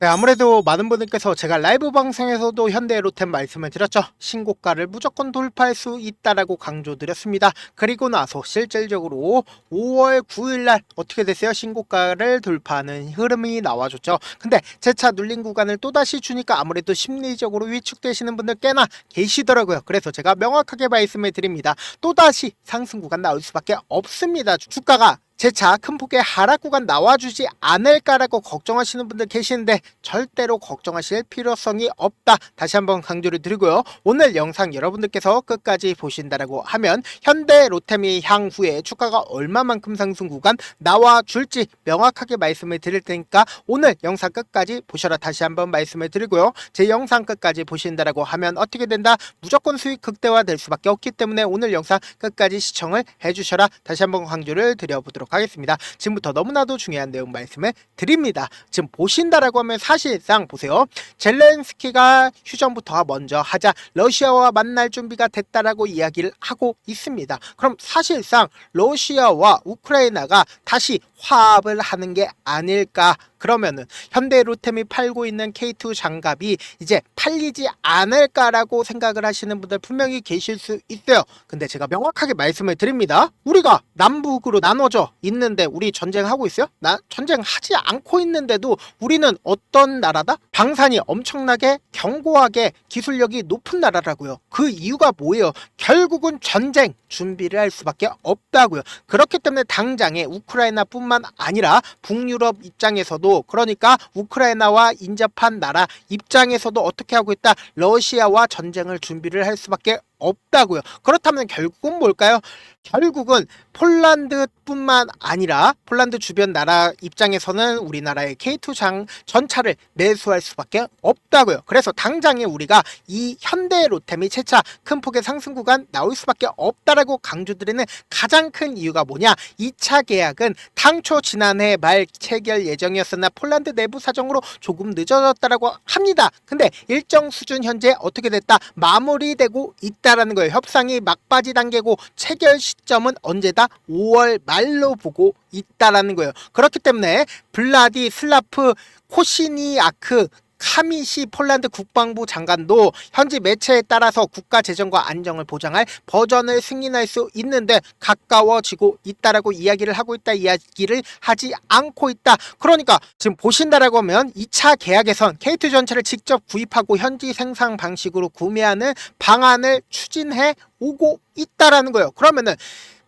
네, 아무래도 많은 분들께서 제가 라이브 방송에서도 현대로템 말씀을 드렸죠. 신고가를 무조건 돌파할 수 있다라고 강조드렸습니다. 그리고 나서 실질적으로 5월 9일날 어떻게 됐어요? 신고가를 돌파하는 흐름이 나와줬죠. 근데 제 차 눌린 구간을 또다시 주니까 아무래도 심리적으로 위축되시는 분들 꽤나 계시더라고요. 그래서 제가 명확하게 말씀을 드립니다. 또다시 상승 구간 나올 수밖에 없습니다. 주가가 제 차 큰 폭의 하락 구간 나와주지 않을까라고 걱정하시는 분들 계시는데 절대로 걱정하실 필요성이 없다. 다시 한번 강조를 드리고요. 오늘 영상 여러분들께서 끝까지 보신다라고 하면 현대 로템이 향후에 주가가 얼마만큼 상승 구간 나와줄지 명확하게 말씀을 드릴 테니까 오늘 영상 끝까지 보셔라 다시 한번 말씀을 드리고요. 제 영상 끝까지 보신다라고 하면 어떻게 된다? 무조건 수익 극대화될 수밖에 없기 때문에 오늘 영상 끝까지 시청을 해주셔라 다시 한번 강조를 드려보도록 하겠습니다. 지금부터 너무나도 중요한 내용 말씀을 드립니다. 지금 보신다라고 하면 사실상 보세요. 젤렌스키가 휴전부터 먼저 하자 러시아와 만날 준비가 됐다라고 이야기를 하고 있습니다. 그럼 사실상 러시아와 우크라이나가 다시 화합을 하는 게 아닐까? 그러면은 현대로템이 팔고 있는 K2 장갑이 이제 팔리지 않을까라고 생각을 하시는 분들 분명히 계실 수 있어요. 근데 제가 명확하게 말씀을 드립니다. 우리가 남북으로 나눠져 있는데 우리 전쟁하고 있어요? 전쟁하지 않고 있는데도 우리는 어떤 나라다? 방산이 엄청나게 견고하게 기술력이 높은 나라라고요. 그 이유가 뭐예요? 결국은 전쟁 준비를 할 수밖에 없다고요. 그렇기 때문에 당장에 우크라이나뿐만 아니라 북유럽 입장에서도 그러니까 우크라이나와 인접한 나라 입장에서도 어떻게 하고 있다? 러시아와 전쟁을 준비를 할 수밖에 없다고요. 그렇다면 결국은 뭘까요? 결국은 폴란드뿐만 아니라 폴란드 주변 나라 입장에서는 우리나라의 K2 전차를 매수할 수밖에 없다고요. 그래서 당장에 우리가 이 현대로템이 채차 큰 폭의 상승 구간 나올 수밖에 없다라고 강조드리는 가장 큰 이유가 뭐냐? 2차 계약은 당초 지난해 말 체결 예정이었으나 폴란드 내부 사정으로 조금 늦어졌다라고 합니다. 근데 일정 수준 현재 어떻게 됐다? 마무리되고 있다라는 거예요. 협상이 막바지 단계고 체결 시점은 언제다? 5월 말로 보고 있다라는 거예요. 그렇기 때문에 블라디슬라프 코시니아크 카미시 폴란드 국방부 장관도 현지 매체에 따라서 국가 재정과 안정을 보장할 버전을 승인할 수 있는데 가까워지고 있다라고 이야기를 하고 있다 이야기를 하지 않고 있다. 그러니까 지금 보신다라고 하면 2차 계약에선 K2 전차를 직접 구입하고 현지 생산 방식으로 구매하는 방안을 추진해 오고 있다라는 거예요. 그러면은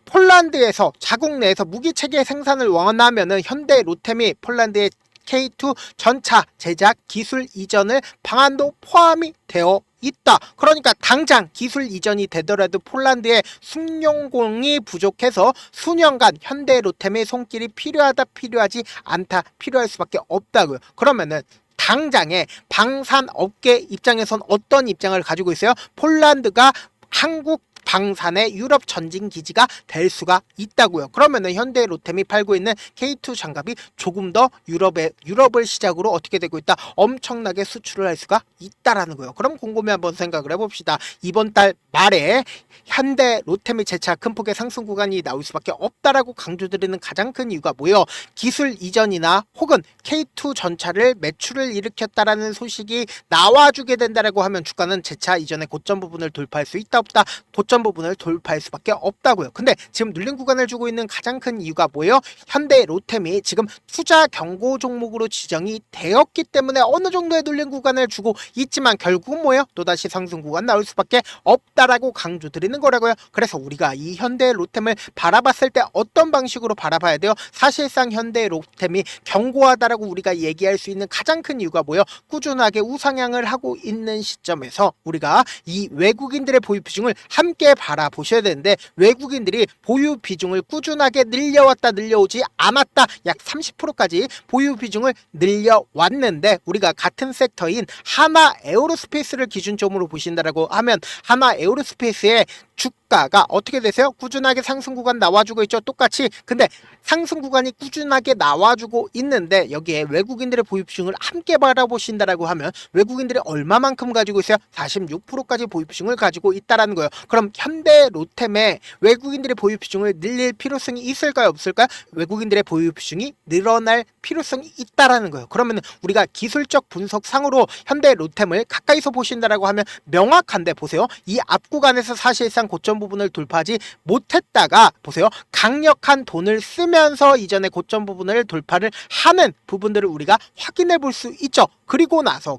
폴란드에서 자국 내에서 무기 체계 생산을 원하면은 현대 로템이 폴란드의 K2 전차 제작 기술 이전을 방안도 포함이 되어 있다. 그러니까 당장 기술 이전이 되더라도 폴란드의 숙련공이 부족해서 수년간 현대로템의 손길이 필요하지 않다. 필요할 수밖에 없다고요. 그러면은 당장에 방산업계 입장에선 어떤 입장을 가지고 있어요? 폴란드가 한국 방산의 유럽 전진 기지가 될 수가 있다고요. 그러면은 현대 로템이 팔고 있는 K2 장갑이 조금 더 유럽을 시작으로 어떻게 되고 있다? 엄청나게 수출을 할 수가 있다라는 거예요. 그럼 곰곰이 한번 생각을 해봅시다. 이번 달 말에 현대 로템이 재차 큰 폭의 상승 구간이 나올 수밖에 없다라고 강조드리는 가장 큰 이유가 뭐예요? 기술 이전이나 혹은 K2 전차를 매출을 일으켰다라는 소식이 나와주게 된다라고 하면 주가는 재차 이전의 고점 부분을 돌파할 수 있다 없다? 고점 부분을 돌파할 수밖에 없다고요. 근데 지금 눌린 구간을 주고 있는 가장 큰 이유가 뭐예요? 현대 로템이 지금 투자 경고 종목으로 지정이 되었기 때문에 어느 정도의 눌린 구간을 주고 있지만 결국은 뭐예요? 또다시 상승 구간 나올 수밖에 없다라고 강조드리는 거라고요. 그래서 우리가 이 현대 로템을 바라봤을 때 어떤 방식으로 바라봐야 돼요? 사실상 현대 로템이 견고하다라고 우리가 얘기할 수 있는 가장 큰 이유가 뭐예요? 꾸준하게 우상향을 하고 있는 시점에서 우리가 이 외국인들의 보유 비중을 함께 바라보셔야 되는데 외국인들이 보유 비중을 꾸준하게 늘려왔다 늘려오지 않았다 약 30%까지 보유 비중을 늘려왔는데 우리가 같은 섹터인 하나 에어로스페이스를 기준점으로 보신다라고 하면 하나 에어로스페이스의 주가가 어떻게 되세요? 꾸준하게 상승 구간 나와주고 있죠. 똑같이. 근데 상승 구간이 꾸준하게 나와주고 있는데 여기에 외국인들의 보유비중을 함께 바라보신다라고 하면 외국인들이 얼마만큼 가지고 있어요? 46%까지 보유비중을 가지고 있다라는 거예요. 그럼 현대 로템에 외국인들의 보유비중을 늘릴 필요성이 있을까요? 없을까요? 외국인들의 보유비중이 늘어날 필요성이 있다라는 거예요. 그러면 우리가 기술적 분석상으로 현대 로템을 가까이서 보신다라고 하면 명확한데 보세요. 이 앞 구간에서 사실상 고점 부분을 돌파하지 못했다가 보세요. 강력한 돈을 쓰면서 이전에 고점 부분을 돌파를 하는 부분들을 우리가 확인해 볼 수 있죠. 그리고 나서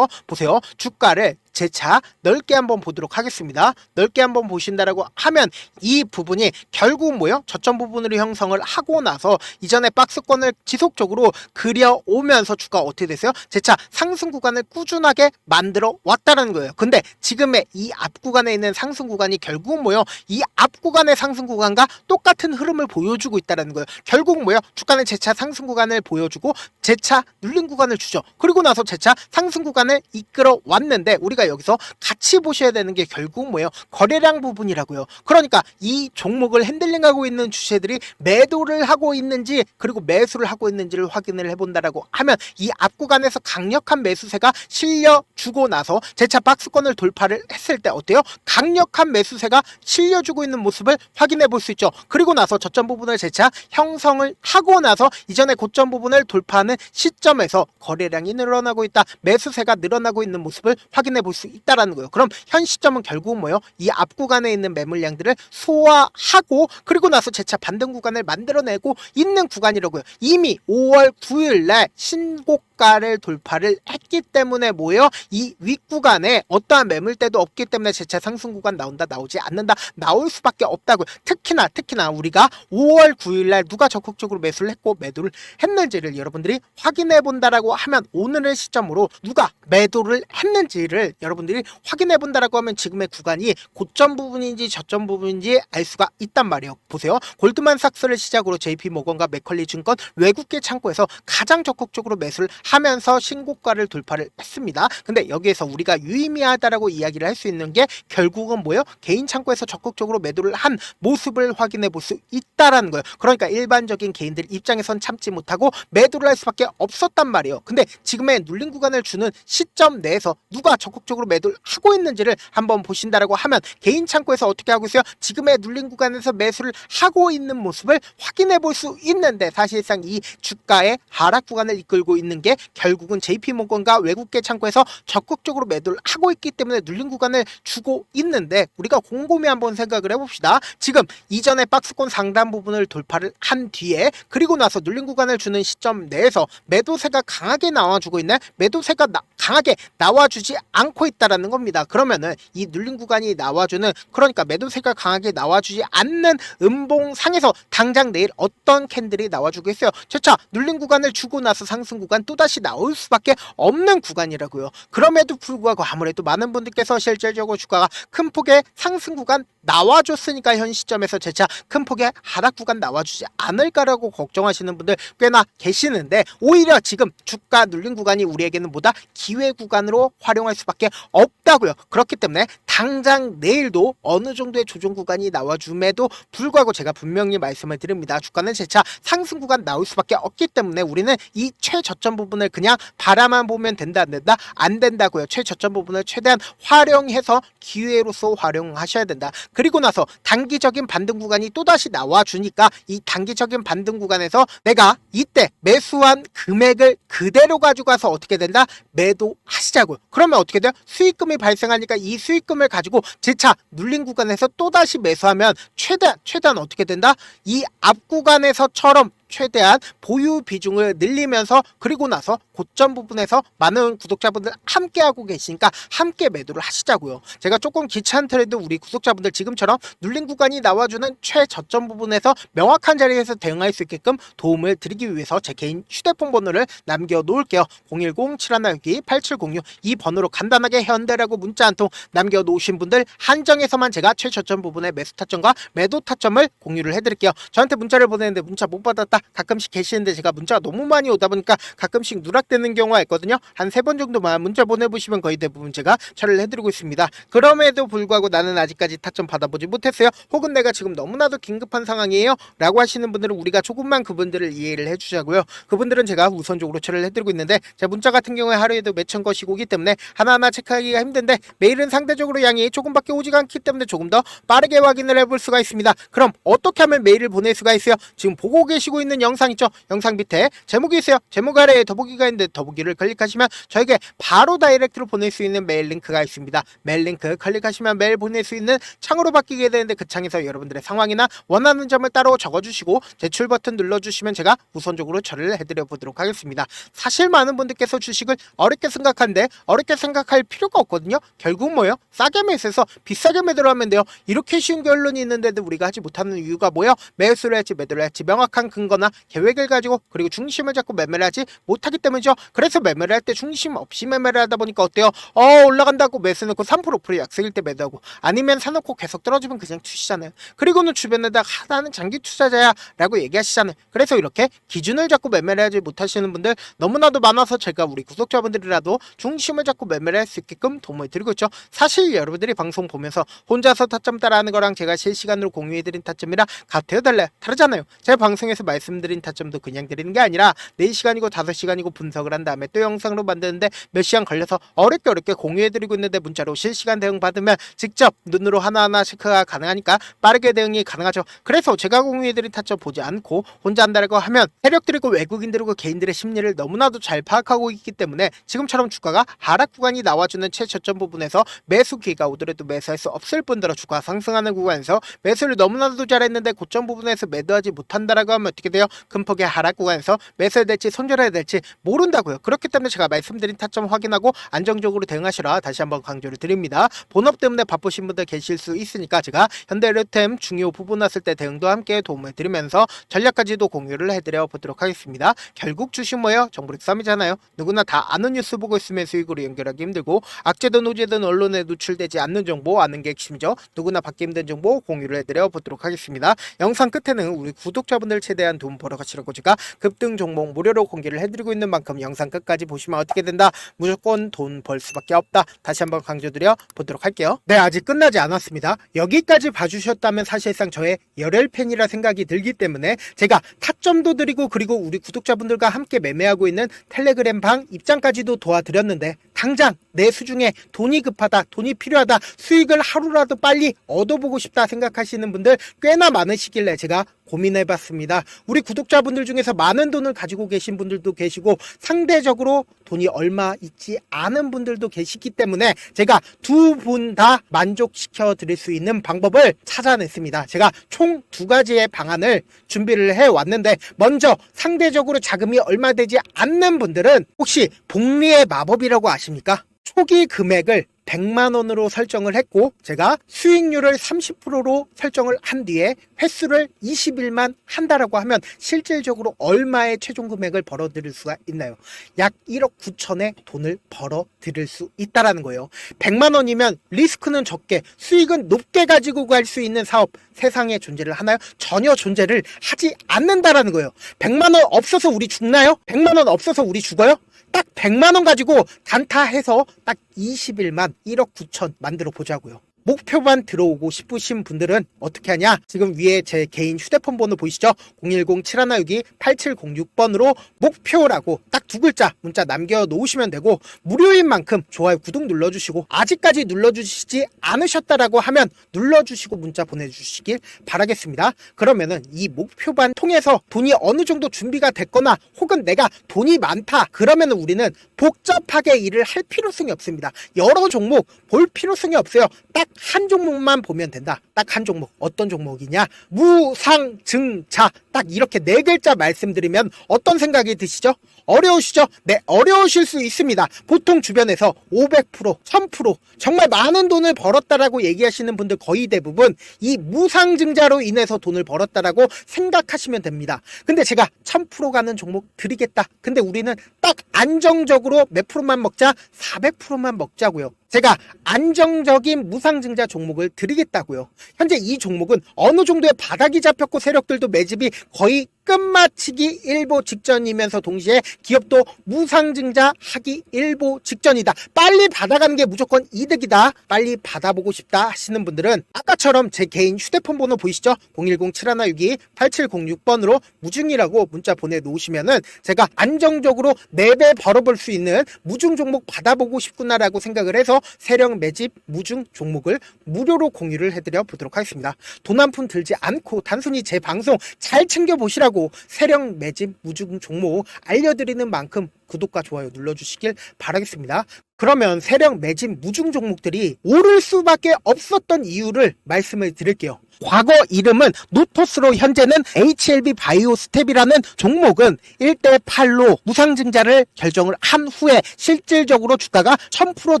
보세요. 주가를 재차 넓게 한번 보도록 하겠습니다. 넓게 한번 보신다라고 하면 이 부분이 결국 뭐요? 저점 부분으로 형성을 하고 나서 이전에 박스권을 지속적으로 그려오면서 주가 어떻게 됐어요? 재차 상승 구간을 꾸준하게 만들어 왔다는 거예요. 근데 지금의 이 앞 구간에 있는 상승 구간이 결국 뭐요? 이 앞 구간의 상승 구간과 똑같은 흐름을 보여주고 있다는 거예요. 결국 뭐요? 주가는 재차 상승 구간을 보여주고 재차 눌린 구간을 주죠. 그리고 나서 재차 상승 구간을 이끌어 왔는데 우리가 여기서 같이 보셔야 되는 게 결국 뭐예요? 거래량 부분이라고요. 그러니까 이 종목을 핸들링하고 있는 주체들이 매도를 하고 있는지 그리고 매수를 하고 있는지를 확인을 해본다라고 하면 이 앞 구간에서 강력한 매수세가 실려주고 나서 재차 박스권을 돌파를 했을 때 어때요? 강력한 매수세가 실려주고 있는 모습을 확인해 볼 수 있죠. 그리고 나서 저점 부분을 재차 형성을 하고 나서 이전에 고점 부분을 돌파하는 시점에서 거래량이 늘어나고 있다. 매수세가 늘어나고 있는 모습을 확인해 볼 수 있다라는 거예요. 그럼 현 시점은 결국 뭐예요? 이 앞 구간에 있는 매물량들을 소화하고 그리고 나서 재차 반등 구간을 만들어내고 있는 구간이라고요. 이미 5월 9일 날 신고가를 돌파를 했기 때문에 뭐예요? 이 윗구간에 어떠한 매물대도 없기 때문에 재차 상승 구간 나온다 나오지 않는다 나올 수밖에 없다고요. 특히나 우리가 5월 9일 날 누가 적극적으로 매수를 했고 매도를 했는지를 여러분들이 확인해 본다라고 하면 오늘의 시점으로 누가 매도를 했는지를 여러분들이 확인해 본다라고 하면 지금의 구간이 고점 부분인지 저점 부분인지 알 수가 있단 말이에요. 보세요. 골드만삭스를 시작으로 JP모건과 맥컬리 증권 외국계 창고에서 가장 적극적으로 매수를 하면서 신고가를 돌파를 했습니다. 근데 여기에서 우리가 유의미하다라고 이야기를 할 수 있는 게 결국은 뭐예요? 개인 창고에서 적극적으로 매도를 한 모습을 확인해 볼 수 있다라는 거예요. 그러니까 일반적인 개인들 입장에선 참지 못하고 매도를 할 수밖에 없었단 말이에요. 근데 지금의 눌린 구간을 주는 시점 내에서 누가 적극적으로 매도를 하고 있는지를 한번 보신다라고 하면 개인 창고에서 어떻게 하고 있어요? 지금의 눌린 구간에서 매수를 하고 있는 모습을 확인해 볼 수 있는데 사실상 이 주가의 하락 구간을 이끌고 있는 게 결국은 JP모건과 외국계 창고에서 적극적으로 매도를 하고 있기 때문에 눌린 구간을 주고 있는데 우리가 곰곰이 한번 생각을 해봅시다. 지금 이전에 박스권 상단 부분을 돌파를 한 뒤에 그리고 나서 눌린 구간을 주는 시점 내에서 매도세가 강하게 나와주고 있네. 매도세가 강하게 나와주지 않고 있다라는 겁니다. 그러면은 이 눌린 구간이 나와주는 그러니까 매도세가 강하게 나와주지 않는 음봉상에서 당장 내일 어떤 캔들이 나와주고 있어요. 재차 눌린 구간을 주고 나서 상승 구간 또다시 나올 수밖에 없는 구간이라고요. 그럼에도 불구하고 아무래도 많은 분들께서 실질적으로 주가가 큰 폭의 상승 구간 나와줬으니까 현 시점에서 재차 큰 폭의 하락 구간 나와주지 않을까라고 걱정하시는 분들 꽤나 계시는데 오히려 지금 주가 눌린 구간이 우리에게는 뭐다? 기회 구간으로 활용할 수밖에 없다고요. 그렇기 때문에 당장 내일도 어느 정도의 조정 구간이 나와줌에도 불구하고 제가 분명히 말씀을 드립니다. 주가는 재차 상승 구간 나올 수밖에 없기 때문에 우리는 이 최저점 부분을 그냥 바라만 보면 된다 안 된다? 안 된다고요. 최저점 부분을 최대한 활용해서 기회로서 활용하셔야 된다. 그리고 나서 단기적인 반등 구간이 또다시 나와주니까 이 단기적인 반등 구간에서 내가 이때 매수한 금액을 그대로 가져가서 어떻게 된다? 매도하시자고요. 그러면 어떻게 돼요? 수익금이 발생하니까 이 수익금을 가지고 재차 눌린 구간에서 또다시 매수하면 최대한 어떻게 된다? 이 앞 구간에서처럼 최대한 보유 비중을 늘리면서 그리고 나서 고점 부분에서 많은 구독자분들 함께 하고 계시니까 함께 매도를 하시자고요. 제가 조금 귀찮더라도 우리 구독자분들 지금처럼 눌린 구간이 나와주는 최저점 부분에서 명확한 자리에서 대응할 수 있게끔 도움을 드리기 위해서 제 개인 휴대폰 번호를 남겨 놓을게요. 010-7162-8706 이 번호로 간단하게 현대라고 문자 한 통 남겨 놓으신 분들 한정해서만 제가 최저점 부분의 매수 타점과 매도 타점을 공유를 해드릴게요. 저한테 문자를 보내는데 문자 못 받았다. 가끔씩 계시는데 제가 문자가 너무 많이 오다 보니까 가끔씩 누락되는 경우가 있거든요. 한 3번 정도만 문자 보내보시면 거의 대부분 제가 처리를 해드리고 있습니다. 그럼에도 불구하고 나는 아직까지 타점 받아보지 못했어요. 혹은 내가 지금 너무나도 긴급한 상황이에요 라고 하시는 분들은 우리가 조금만 그분들을 이해를 해주자고요. 그분들은 제가 우선적으로 처리를 해드리고 있는데 제 문자 같은 경우에 하루에도 몇천 것이 오기 때문에 하나하나 체크하기가 힘든데 메일은 상대적으로 양이 조금밖에 오지가 않기 때문에 조금 더 빠르게 확인을 해볼 수가 있습니다. 그럼 어떻게 하면 메일을 보낼 수가 있어요? 지금 보고 계시고 있는 영상 있죠? 영상 밑에 제목이 있어요. 제목 아래에 더보기가 있는데 더보기를 클릭하시면 저에게 바로 다이렉트로 보낼 수 있는 메일 링크가 있습니다. 메일 링크 클릭하시면 메일 보낼 수 있는 창으로 바뀌게 되는데 그 창에서 여러분들의 상황이나 원하는 점을 따로 적어주시고 제출 버튼 눌러주시면 제가 우선적으로 처리를 해드려 보도록 하겠습니다. 사실 많은 분들께서 주식을 어렵게 생각하는데 어렵게 생각할 필요가 없거든요. 결국 뭐예요? 싸게 매수해서 비싸게 매도를 하면 돼요. 이렇게 쉬운 결론이 있는데도 우리가 하지 못하는 이유가 뭐예요? 매수를 할지 매도를 할지 명확한 근거나 계획을 가지고 그리고 중심을 잡고 매매를 하지 못하기 때문이죠. 그래서 매매를 할 때 중심 없이 매매를 하다 보니까 어때요? 올라간다고 매수 넣고 3% 5% 약세일 때 매도하고 아니면 사놓고 계속 떨어지면 그냥 투시잖아요. 그리고는 주변에다가 나는 장기 투자자야 라고 얘기하시잖아요. 그래서 이렇게 기준을 잡고 매매를 하지 못하시는 분들 너무나도 많아서 제가 우리 구독자분들이라도 중심을 잡고 매매를 할 수 있게끔 도움을 드리고 있죠. 사실 여러분들이 방송 보면서 혼자서 타점 따라하는 거랑 제가 실시간으로 공유해드린 타점이랑 같아요 달라요? 다르잖아요. 제가 방송에서 말씀드린 타점도 그냥 드리는 게 아니라 4시간이고 5시간이고 분석을 한 다음에 또 영상으로 만드는데 몇 시간 걸려서 어렵게 공유해드리고 있는데 문자로 실시간 대응 받으면 직접 눈으로 하나하나 체크가 가능하니까 빠르게 대응이 가능하죠. 그래서 제가 공유해드린 타점 보지 않고 혼자 한다고 하면 세력들이고 외국인들이고 개인들의 심리를 너무나도 잘 파악하고 있기 때문에 지금처럼 주가가 하락 구간이 나와주는 최저점 부분에서 매수 기회가 오더라도 매수할 수 없을 뿐더러 주가 상승하는 구간에서 매수를 너무나도 잘했는데 고점 부분에서 매도하지 못한다라고 하면 어떻게 돼요? 큰 폭의 하락 구간에서 매수해야 될지 손절해야 될지 모른다고요. 그렇기 때문에 제가 말씀드린 타점 확인하고 안정적으로 대응하시라 다시 한번 강조를 드립니다. 본업 때문에 바쁘신 분들 계실 수 있으니까 제가 현대일템 중요 부분 왔을 때 대응도 함께 도움을 드리면서 전략까지도 공유를 해드려 보도록 하겠습니다. 결국 주식 뭐예요? 정보력 싸움이잖아요. 누구나 다 아는 뉴스 보고 있으면 수익으로 연결하기 힘들고 악재든 호재든 언론에 노출되지 않는 정보 아는 게 핵심이죠. 누구나 받기 힘든 정보 공유를 해드려 보도록 하겠습니다. 영상 끝에는 우리 구독자분들 최대한 돈 벌어가시라고 제가 급등 종목 무료로 공개를 해드리고 있는 만큼 영상 끝까지 보시면 어떻게 된다? 무조건 돈 벌 수밖에 없다. 다시 한번 강조드려 보도록 할게요. 네, 아직 끝나지 않았습니다. 여기까지 봐주셨다면 사실상 저의 열혈 팬이라 생각이 들기 때문에 제가 타점도 드리고 그리고 우리 구독자분들과 함께 매매하고 있는 텔레그램 방 입장까지도 도와드렸는데 당장 내 수중에 돈이 급하다, 돈이 필요하다, 수익을 하루라도 빨리 얻어보고 싶다 생각하시는 분들 꽤나 많으시길래 제가 고민해봤습니다. 우리 구독자분들 중에서 많은 돈을 가지고 계신 분들도 계시고 상대적으로 돈이 얼마 있지 않은 분들도 계시기 때문에 제가 두 분 다 만족시켜 드릴 수 있는 방법을 찾아냈습니다. 제가 총 2가지의 방안을 준비를 해왔는데 먼저 상대적으로 자금이 얼마 되지 않는 분들은 혹시 복리의 마법이라고 아십니까? 초기 금액을 100만원으로 설정을 했고 제가 수익률을 30%로 설정을 한 뒤에 횟수를 20일만 한다라고 하면 실질적으로 얼마의 최종 금액을 벌어들일 수가 있나요? 약 1억 9천의 돈을 벌어들일 수 있다라는 거예요. 100만원이면 리스크는 적게 수익은 높게 가지고 갈 수 있는 사업 세상에 존재를 하나요? 전혀 존재를 하지 않는다라는 거예요. 100만원 없어서 우리 죽나요? 100만원 없어서 우리 죽어요? 딱 100만원 가지고 단타해서 딱 20일만 1억 9천 만들어 보자고요. 목표만 들어오고 싶으신 분들은 어떻게 하냐? 지금 위에 제 개인 휴대폰 번호 보이시죠? 010-7162-8706번으로 목표라고 딱 2글자 문자 남겨놓으시면 되고 무료인 만큼 좋아요 구독 눌러주시고 아직까지 눌러주시지 않으셨다라고 하면 눌러주시고 문자 보내주시길 바라겠습니다. 그러면은 이 목표반 통해서 돈이 어느 정도 준비가 됐거나 혹은 내가 돈이 많다 그러면은 우리는 복잡하게 일을 할 필요성이 없습니다. 여러 종목 볼 필요성이 없어요. 딱 한 종목만 보면 된다. 딱 한 종목. 어떤 종목이냐? 무상증자. 딱 이렇게 4글자 말씀드리면 어떤 생각이 드시죠? 어려우시죠? 네, 어려우실 수 있습니다. 보통 주변에서 500%, 1000% 정말 많은 돈을 벌었다라고 얘기하시는 분들 거의 대부분 이 무상증자로 인해서 돈을 벌었다라고 생각하시면 됩니다. 근데 제가 1000% 가는 종목 드리겠다. 근데 우리는 딱 안정적으로 몇 프로만 먹자? 400%만 먹자고요. 제가 안정적인 무상증자 종목을 드리겠다고요. 현재 이 종목은 어느 정도의 바닥이 잡혔고 세력들도 매집이 거의 끝마치기 일보 직전이면서 동시에 기업도 무상증자 하기 일보 직전이다. 빨리 받아가는 게 무조건 이득이다. 빨리 받아보고 싶다 하시는 분들은 아까처럼 제 개인 휴대폰 번호 보이시죠? 010-7162-8706번으로 무중이라고 문자 보내놓으시면은 제가 안정적으로 4배 벌어볼 수 있는 무중 종목 받아보고 싶구나라고 생각을 해서 세력 매집 무중 종목을 무료로 공유를 해드려 보도록 하겠습니다. 돈 한 푼 들지 않고 단순히 제 방송 잘 챙겨보시라고 세력 매집 무중 종목 알려드리는 만큼 구독과 좋아요 눌러주시길 바라겠습니다. 그러면 세력 매집 무중 종목들이 오를 수밖에 없었던 이유를 말씀을 드릴게요. 과거 이름은 노토스로 현재는 HLB 바이오스텝이라는 종목은 1대8로 무상증자를 결정을 한 후에 실질적으로 주가가 1000%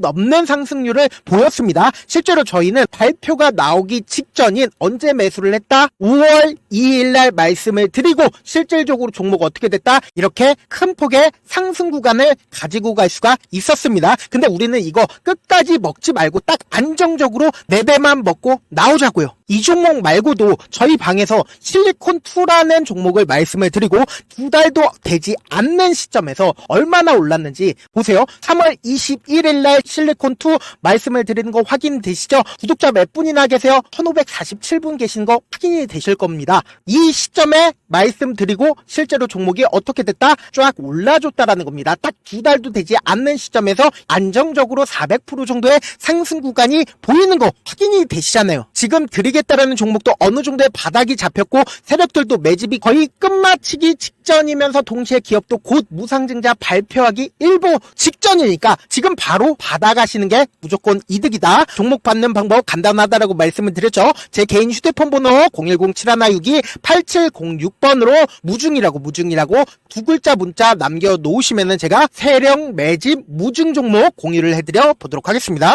넘는 상승률을 보였습니다. 실제로 저희는 발표가 나오기 직전인 언제 매수를 했다? 5월 2일날 말씀을 드리고 실질적으로 종목 어떻게 됐다? 이렇게 큰 폭의 상승 구간을 가지고 갈 수가 있었습니다. 근데 우리는 이거 끝까지 먹지 말고 딱 안정적으로 4배만 먹고 나오자고요. 이 종목 말고도 저희 방에서 실리콘2라는 종목을 말씀을 드리고 2달도 되지 않는 시점에서 얼마나 올랐는지 보세요. 3월 21일 날 실리콘2 말씀을 드리는 거 확인되시죠? 구독자 몇 분이나 계세요? 1547분 계신 거 확인이 되실 겁니다. 이 시점에 말씀드리고 실제로 종목이 어떻게 됐다? 쫙 올라줬다라는 겁니다. 딱 2달도 되지 않는 시점에서 안정적으로 400% 정도의 상승 구간이 보이는 거 확인이 되시잖아요. 지금 드리겠다라는 종목도 어느 정도의 바닥이 잡혔고 세력들도 매집이 거의 끝마치기 직전이면서 동시에 기업도 곧 무상증자 발표하기 일보 직전이니까 지금 바로 받아가시는 게 무조건 이득이다. 종목 받는 방법 간단하다라고 말씀을 드렸죠. 제 개인 휴대폰 번호 010-7162-8706번으로 무중이라고 두 글자 문자 남겨놓으시면은 제가 세력 매집 무중 종목 공유를 해드려 보도록 하겠습니다.